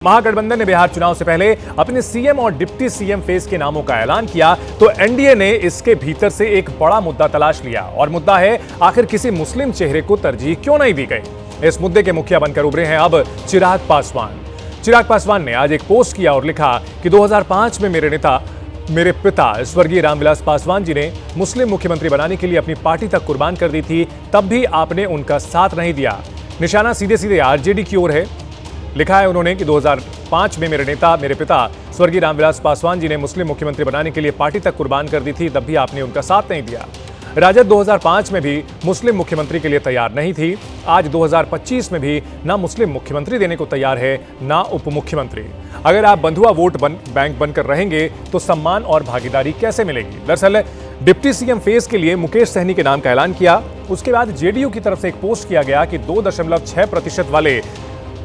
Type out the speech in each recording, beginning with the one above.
महागठबंधन ने बिहार चुनाव से पहले अपने सीएम और डिप्टी सीएम फेज के नामों का ऐलान किया तो एनडीए ने इसके भीतर से एक बड़ा मुद्दा तलाश लिया और मुद्दा है आखिर किसी मुस्लिम चेहरे को तरजीह क्यों नहीं दी गई। इस मुद्दे के मुखिया बनकर उभरे हैं अब चिराग पासवान। चिराग पासवान ने आज एक पोस्ट किया और लिखा कि 2005 में मेरे पिता स्वर्गीय रामविलास पासवान जी ने मुस्लिम मुख्यमंत्री बनाने के लिए अपनी पार्टी तक कुर्बान कर दी थी, तब भी आपने उनका साथ नहीं दिया। निशाना सीधे सीधे आरजेडी की ओर है। लिखा है उन्होंने कि 2005 में मेरे पिता स्वर्गीय रामविलास पासवान जी ने मुस्लिम मुख्यमंत्री बनाने के लिए पार्टी तक कुर्बान कर दी थी, तब भी आपने उनका साथ नहीं दिया। राजद 2005 में भी मुस्लिम मुख्यमंत्री के लिए तैयार नहीं थी। आज 2025 में भी ना मुस्लिम मुख्यमंत्री देने को तैयार है, ना उप मुख्यमंत्री। अगर आप बंधुआ वोट बैंक बनकर रहेंगे तो सम्मान और भागीदारी कैसे मिलेगी। दरअसल डिप्टी सीएम फेज के लिए मुकेश सहनी के नाम का ऐलान किया। उसके बाद जेडीयू की तरफ से एक पोस्ट किया गया कि 2.6% वाले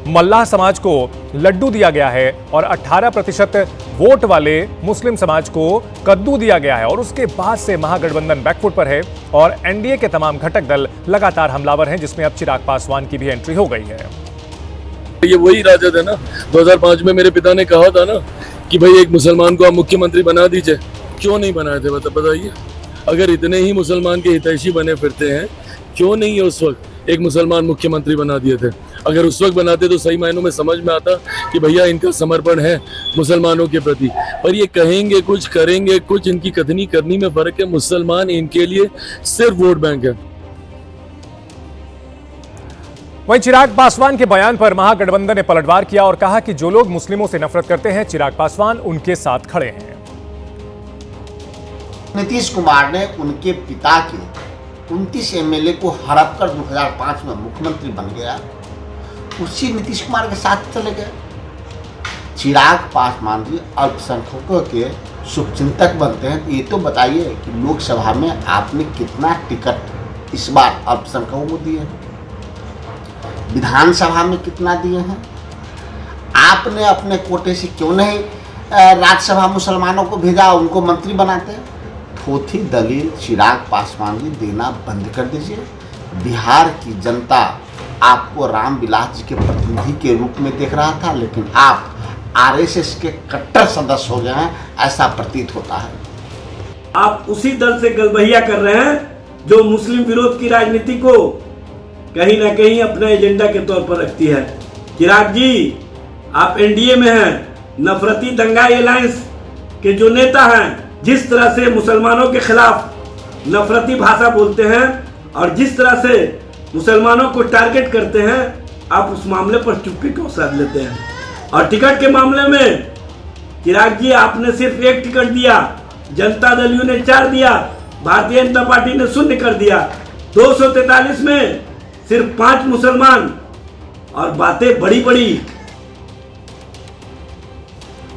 मल्लाह समाज को लड्डू दिया गया है और 18% वोट वाले मुस्लिम समाज को कद्दू दिया गया है। और उसके बाद से महागठबंधन बैकफुट पर है और एनडीए के तमाम घटक दल लगातार हमलावर हैं, जिसमें अब चिराग पासवान की भी एंट्री हो गई है। ये वही राजद है ना, 2005 में मेरे पिता ने कहा था ना कि भाई एक मुसलमान को आप मुख्यमंत्री बना दीजिए। क्यों नहीं बनाए थे बताइए। अगर इतने ही मुसलमान के हितैषी बने फिरते हैं, क्यों नहीं उस वक्त एक मुसलमान मुख्यमंत्री बना दिए थे। अगर उस वक्त बनाते तो सही मायनों में समझ में आता कि भैया इनका समर्पण है मुसलमानों के प्रति। पर ये कहेंगे कुछ, करेंगे कुछ, इनकी कथनी करनी में फर्क है। मुसलमान इनके लिए सिर्फ वोट बैंक है। वहीं चिराग पासवान के बयान पर महागठबंधन ने पलटवार किया और कहा कि जो लोग मुस्लिमों से नफरत करते हैं, चिराग पासवान उनके साथ खड़े हैं। नीतीश कुमार ने उनके पिता के 29 एमएलए को हड़प कर 2005 में मुख्यमंत्री बन गया, उसी नीतीश कुमार के साथ चले गए। चिराग पासवान जी अल्पसंख्यकों के शुभचिंतक बनते हैं, ये तो बताइए कि लोकसभा में आपने कितना टिकट इस बार अल्पसंख्यकों को दिए हैं, विधानसभा में कितना दिए हैं। आपने अपने कोटे से क्यों नहीं राज्यसभा मुसलमानों को भेजा, उनको मंत्री बनाते। थोथी दलील चिराग पासवान जी देना बंद कर दीजिए। बिहार की जनता आपको रामविलास जी के प्रतिनिधि के रूप में देख रहा था, लेकिन आप आरएसएस के कट्टर सदस्य हो गए हैं, ऐसा प्रतीत होता है। आप उसी दल से गलबहिया कर रहे हैं जो मुस्लिम विरोध की राजनीति को कहीं ना कहीं अपने एजेंडा के तौर पर रखती है। चिराग जी, आप एनडीए में हैं, नफरती दंगाई अलायंस के जो नेता हैं, जिस तरह से मुसलमानों के खिलाफ नफरती भाषा बोलते हैं और जिस तरह से मुसलमानों को टारगेट करते हैं, आप उस मामले पर चुप्पी क्यों साध लेते हैं। और टिकट के मामले में चिराग जी, आपने सिर्फ एक टिकट दिया, जनता दल यू ने 4 दिया, भारतीय जनता पार्टी ने 0 कर दिया। 243 में सिर्फ 5 मुसलमान और बातें बड़ी बड़ी।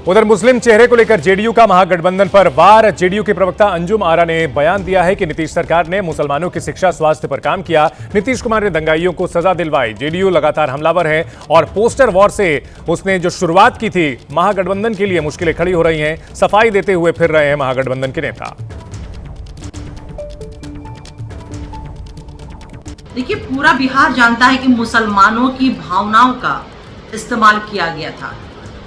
उधर मुस्लिम चेहरे को लेकर जेडीयू का महागठबंधन पर वार। जेडीयू के प्रवक्ता अंजुम आरा ने बयान दिया है कि नीतीश सरकार ने मुसलमानों की शिक्षा स्वास्थ्य पर काम किया, नीतीश कुमार ने दंगाइयों को सजा दिलवाई। जेडीयू लगातार हमलावर है और पोस्टर वॉर से उसने जो शुरुआत की थी, महागठबंधन के लिए मुश्किलें खड़ी हो रही हैं। सफाई देते हुए फिर रहे हैं महागठबंधन के नेता। देखिए, पूरा बिहार जानता है कि मुसलमानों की भावनाओं का इस्तेमाल किया गया था।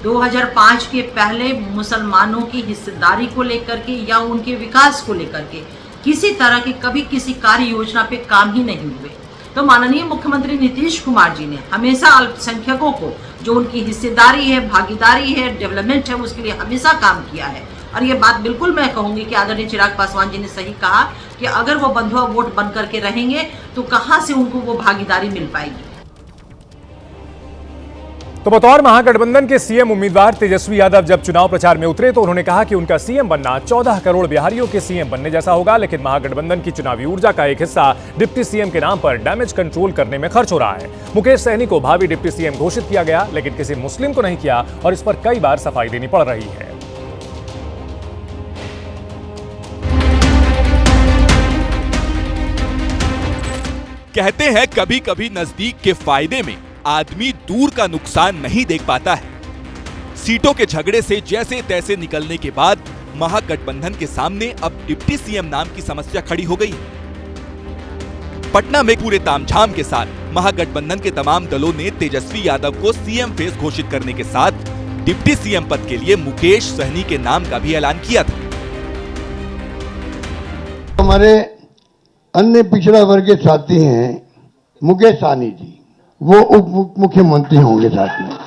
2005 के पहले मुसलमानों की हिस्सेदारी को लेकर के या उनके विकास को लेकर के किसी तरह के कभी किसी कार्य योजना पे काम ही नहीं हुए। तो माननीय मुख्यमंत्री नीतीश कुमार जी ने हमेशा अल्पसंख्यकों को जो उनकी हिस्सेदारी है, भागीदारी है, डेवलपमेंट है, उसके लिए हमेशा काम किया है। और ये बात बिल्कुल मैं कहूँगी कि आदरणीय चिराग पासवान जी ने सही कहा कि अगर वो बंधुआ वोट बन करके रहेंगे तो कहाँ से उनको वो भागीदारी मिल पाएगी। तो बतौर महागठबंधन के सीएम उम्मीदवार तेजस्वी यादव जब चुनाव प्रचार में उतरे तो उन्होंने कहा कि उनका सीएम बनना 14 करोड़ बिहारियों के सीएम बनने जैसा होगा। लेकिन महागठबंधन की चुनावी ऊर्जा का एक हिस्सा डिप्टी सीएम के नाम पर डैमेज कंट्रोल करने में खर्च हो रहा है। मुकेश सहनी को भावी डिप्टी सीएम घोषित किया गया, लेकिन किसी मुस्लिम को नहीं किया और इस पर कई बार सफाई देनी पड़ रही है। कहते हैं कभी कभी नजदीक के फायदे में आदमी दूर का नुकसान नहीं देख पाता है। सीटों के झगड़े से जैसे तैसे निकलने के बाद महागठबंधन के सामने अब डिप्टी सीएम नाम की समस्या खड़ी हो गई। पटना में पूरे तामझाम के साथ महागठबंधन के तमाम दलों ने तेजस्वी यादव को सीएम फेस घोषित करने के साथ डिप्टी सीएम पद के लिए मुकेश सहनी के नाम का भी ऐलान किया था। हमारे अन्य पिछड़ा वर्ग के साथी हैं मुकेश सहनी जी, वो उप मुख्यमंत्री होंगे साथ में।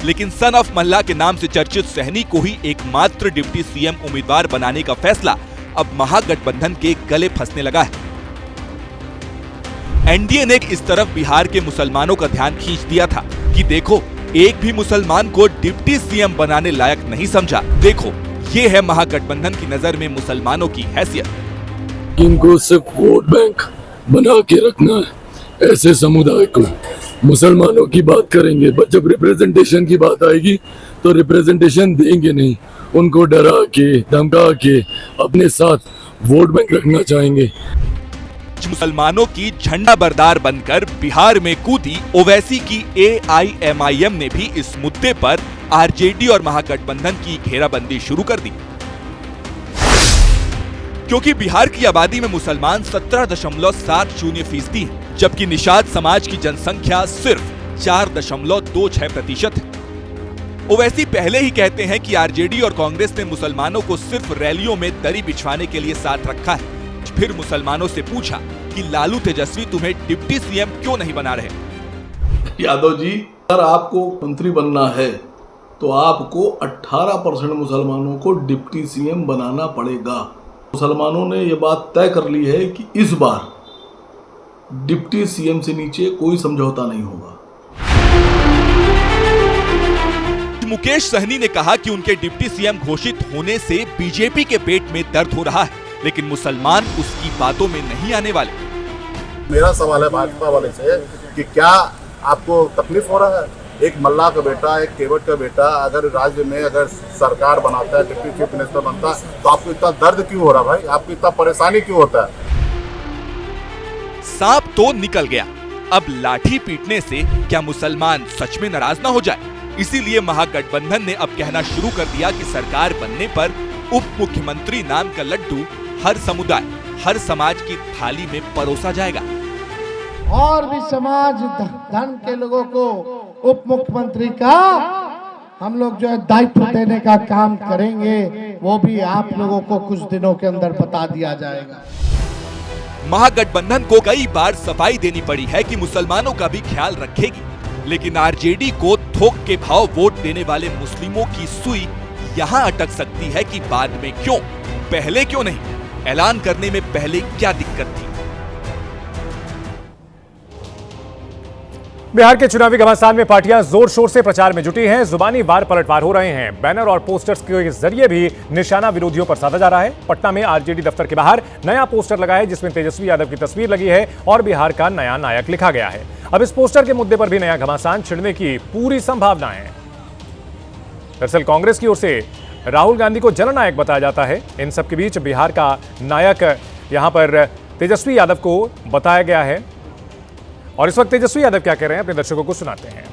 लेकिन सन ऑफ मल्ला के नाम से चर्चित सहनी को ही एकमात्र डिप्टी सीएम उम्मीदवार बनाने का फैसला अब महागठबंधन के गले फंसने लगा है। एनडीए ने इस तरफ बिहार के मुसलमानों का ध्यान खींच दिया था कि देखो, एक भी मुसलमान को डिप्टी सीएम बनाने लायक नहीं समझा। देखो, ये है महागठबंधन की नजर में मुसलमानों की हैसियत। इनको सिर्फ वोट बैंक बना के रखना है। ऐसे समुदाय को मुसलमानों की बात करेंगे, जब रिप्रेजेंटेशन की बात आएगी तो रिप्रेजेंटेशन देंगे नहीं। उनको डरा के धमका के अपने साथ वोट बैंक रखना चाहेंगे। मुसलमानों की झंडा बरदार बनकर बिहार में कूदी ओवैसी की AIMIM ने भी इस मुद्दे पर आरजेडी और महागठबंधन की घेराबंदी शुरू कर दी, क्योंकि बिहार की आबादी में मुसलमान 17.70% है, जबकि निषाद समाज की जनसंख्या सिर्फ 4.26% है। ओवैसी पहले ही कहते हैं कि आरजेडी और कांग्रेस ने मुसलमानों को सिर्फ रैलियों में दरी बिछवाने के लिए साथ रखा है। फिर मुसलमानों से पूछा कि लालू तेजस्वी तुम्हें डिप्टी सीएम क्यों नहीं बना रहे? यादव जी, अगर आपको मंत्री बनना है तो आपको 18% मुसलमानों को डिप्टी सीएम बनाना पड़ेगा। मुसलमानों ने यह बात तय कर ली है कि इस बार डिप्टी सीएम से नीचे कोई समझौता नहीं होगा। मुकेश सहनी ने कहा कि उनके डिप्टी सीएम घोषित होने से बीजेपी के पेट में दर्द हो रहा है, लेकिन मुसलमान उसकी बातों में नहीं आने वाले। मेरा सवाल है भाजपा वाले से कि क्या आपको तकलीफ हो रहा है? एक मल्ला का बेटा, एक केवट का बेटा अगर राज्य में अगर सरकार बनाता है, डिप्टी चीफ मिनिस्टर बनता है, तो आपको इतना दर्द क्यों हो रहा भाई? आपको इतना परेशानी क्यों होता है? सांप तो निकल गया, अब लाठी पीटने से क्या मुसलमान सच में नाराज ना हो जाए? इसीलिए महागठबंधन ने अब कहना शुरू कर दिया कि सरकार बनने पर उप मुख्यमंत्री नाम का लड्डू हर समुदाय, हर समाज की थाली में परोसा जाएगा। और भी समाज धर्म के लोगों को उप मुख्यमंत्री का हम लोग जो है दायित्व देने का काम करेंगे, वो भी आप लोगों को कुछ दिनों के अंदर बता दिया जाएगा। महागठबंधन को कई बार सफाई देनी पड़ी है कि मुसलमानों का भी ख्याल रखेगी, लेकिन आरजेडी को थोक के भाव वोट देने वाले मुस्लिमों की सुई यहाँ अटक सकती है कि बाद में क्यों, पहले क्यों नहीं? ऐलान करने में पहले क्या दिक्कत थी? बिहार के चुनावी घमासान में पार्टियां जोर शोर से प्रचार में जुटी हैं। जुबानी वार पलटवार हो रहे हैं। बैनर और पोस्टर्स के जरिए भी निशाना विरोधियों पर साधा जा रहा है। पटना में आरजेडी दफ्तर के बाहर नया पोस्टर लगा है जिसमें तेजस्वी यादव की तस्वीर लगी है और बिहार का नया नायक लिखा गया है। अब इस पोस्टर के मुद्दे पर भी नया घमासान छिड़ने की पूरी संभावना है। दरअसल कांग्रेस की ओर से राहुल गांधी को जननायक बताया जाता है। इन सबके बीच बिहार का नायक यहां पर तेजस्वी यादव को बताया गया है और इस वक्त तेजस्वी यादव क्या कह रहे हैं अपने दर्शकों को सुनाते हैं।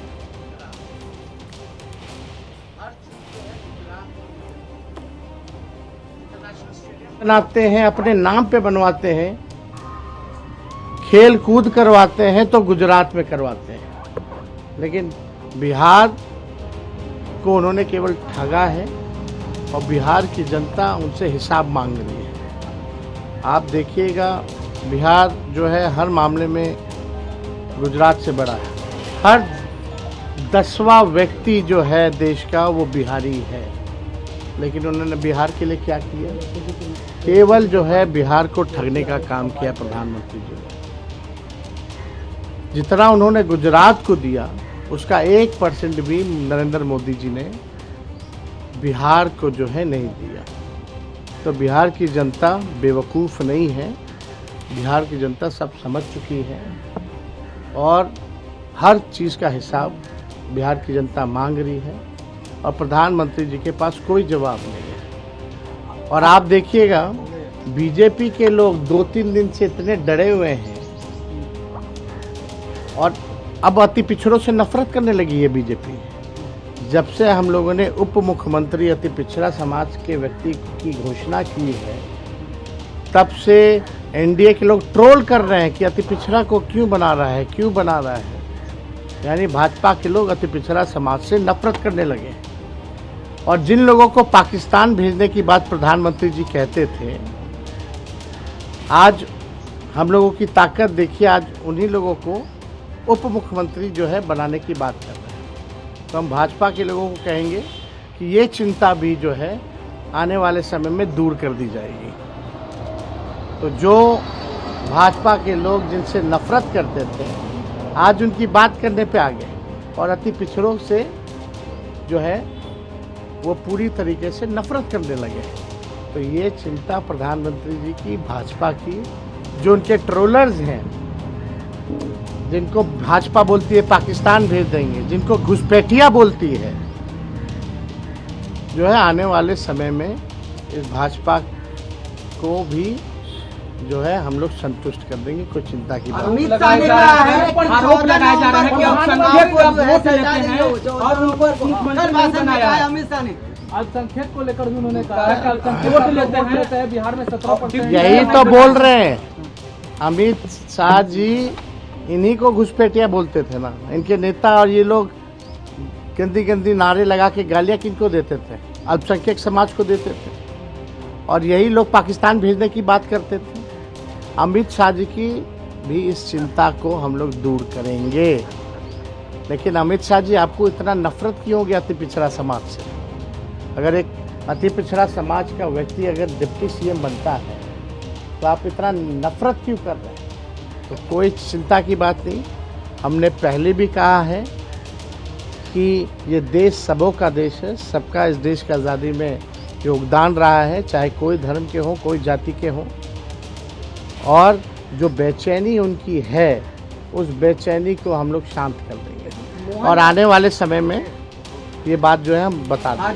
बनाते हैं, अपने नाम पे बनवाते हैं, खेल कूद करवाते हैं तो गुजरात में करवाते हैं, लेकिन बिहार को उन्होंने केवल ठगा है और बिहार की जनता उनसे हिसाब मांग रही है। आप देखिएगा, बिहार जो है हर मामले में गुजरात से बड़ा है। हर 10वां व्यक्ति जो है देश का वो बिहारी है, लेकिन उन्होंने बिहार के लिए क्या किया? केवल जो है बिहार को ठगने का काम किया प्रधानमंत्री जी ने। जितना उन्होंने गुजरात को दिया उसका 1% भी नरेंद्र मोदी जी ने बिहार को जो है नहीं दिया। तो बिहार की जनता बेवकूफ़ नहीं है, बिहार की जनता सब समझ चुकी है और हर चीज़ का हिसाब बिहार की जनता मांग रही है और प्रधानमंत्री जी के पास कोई जवाब नहीं है। और आप देखिएगा, बीजेपी के लोग 2-3 दिन से इतने डरे हुए हैं और अब अति पिछड़ों से नफरत करने लगी है बीजेपी। जब से हम लोगों ने उप मुख्यमंत्री अति पिछड़ा समाज के व्यक्ति की घोषणा की है, तब से एनडीए के लोग ट्रोल कर रहे हैं कि अति पिछड़ा को क्यों बना रहा है, क्यों बना रहा है। यानी भाजपा के लोग अति पिछड़ा समाज से नफरत करने लगे। और जिन लोगों को पाकिस्तान भेजने की बात प्रधानमंत्री जी कहते थे, आज हम लोगों की ताकत देखिए, आज उन्हीं लोगों को उप मुख्यमंत्री जो है बनाने की बात कर रहे हैं। तो हम भाजपा के लोगों को कहेंगे कि ये चिंता भी जो है आने वाले समय में दूर कर दी जाएगी। तो जो भाजपा के लोग जिनसे नफरत करते थे, आज उनकी बात करने पे आ गए और अति पिछड़ों से जो है वो पूरी तरीके से नफरत करने लगे। तो ये चिंता प्रधानमंत्री जी की, भाजपा की, जो उनके ट्रोलर्स हैं, जिनको भाजपा बोलती है पाकिस्तान भेज देंगे, जिनको घुसपैठिया बोलती है, जो है आने वाले समय में इस भाजपा को भी जो है हम लोग संतुष्ट कर देंगे। कोई चिंता की बात नहीं। आरोप लगाया जा रहा है कि अल्पसंख्यक को वोट लेते हैं और उनको मुख्यमंत्री बनाया है। अमित शाह ने अल्पसंख्यक को लेकर उन्होंने कहा कि अल्पसंख्यक वोट लेते हैं, बिहार में 17%। यही तो बोल रहे हैं अमित शाह जी, इन्हीं को घुसपैठिया बोलते थे ना। इनके नेता और ये लोग गंदी गंदी नारे लगा के गालियाँ किनको देते थे? अल्पसंख्यक समाज को देते थे। और यही लोग पाकिस्तान भेजने की बात करते थे। अमित शाह जी की भी इस चिंता को हम लोग दूर करेंगे। लेकिन अमित शाह जी, आपको इतना नफरत क्यों हो गया अति पिछड़ा समाज से? अगर एक अति पिछड़ा समाज का व्यक्ति अगर डिप्टी सीएम बनता है तो आप इतना नफरत क्यों कर रहे हैं? तो कोई चिंता की बात नहीं। हमने पहले भी कहा है कि ये देश सबों का देश है, सबका इस देश की आज़ादी में योगदान रहा है, चाहे कोई धर्म के हों, कोई जाति के हों। और जो बेचैनी उनकी है, उस बेचैनी को हम लोग शांत कर देंगे और आने वाले समय में ये बात जो है हम बता देंगे।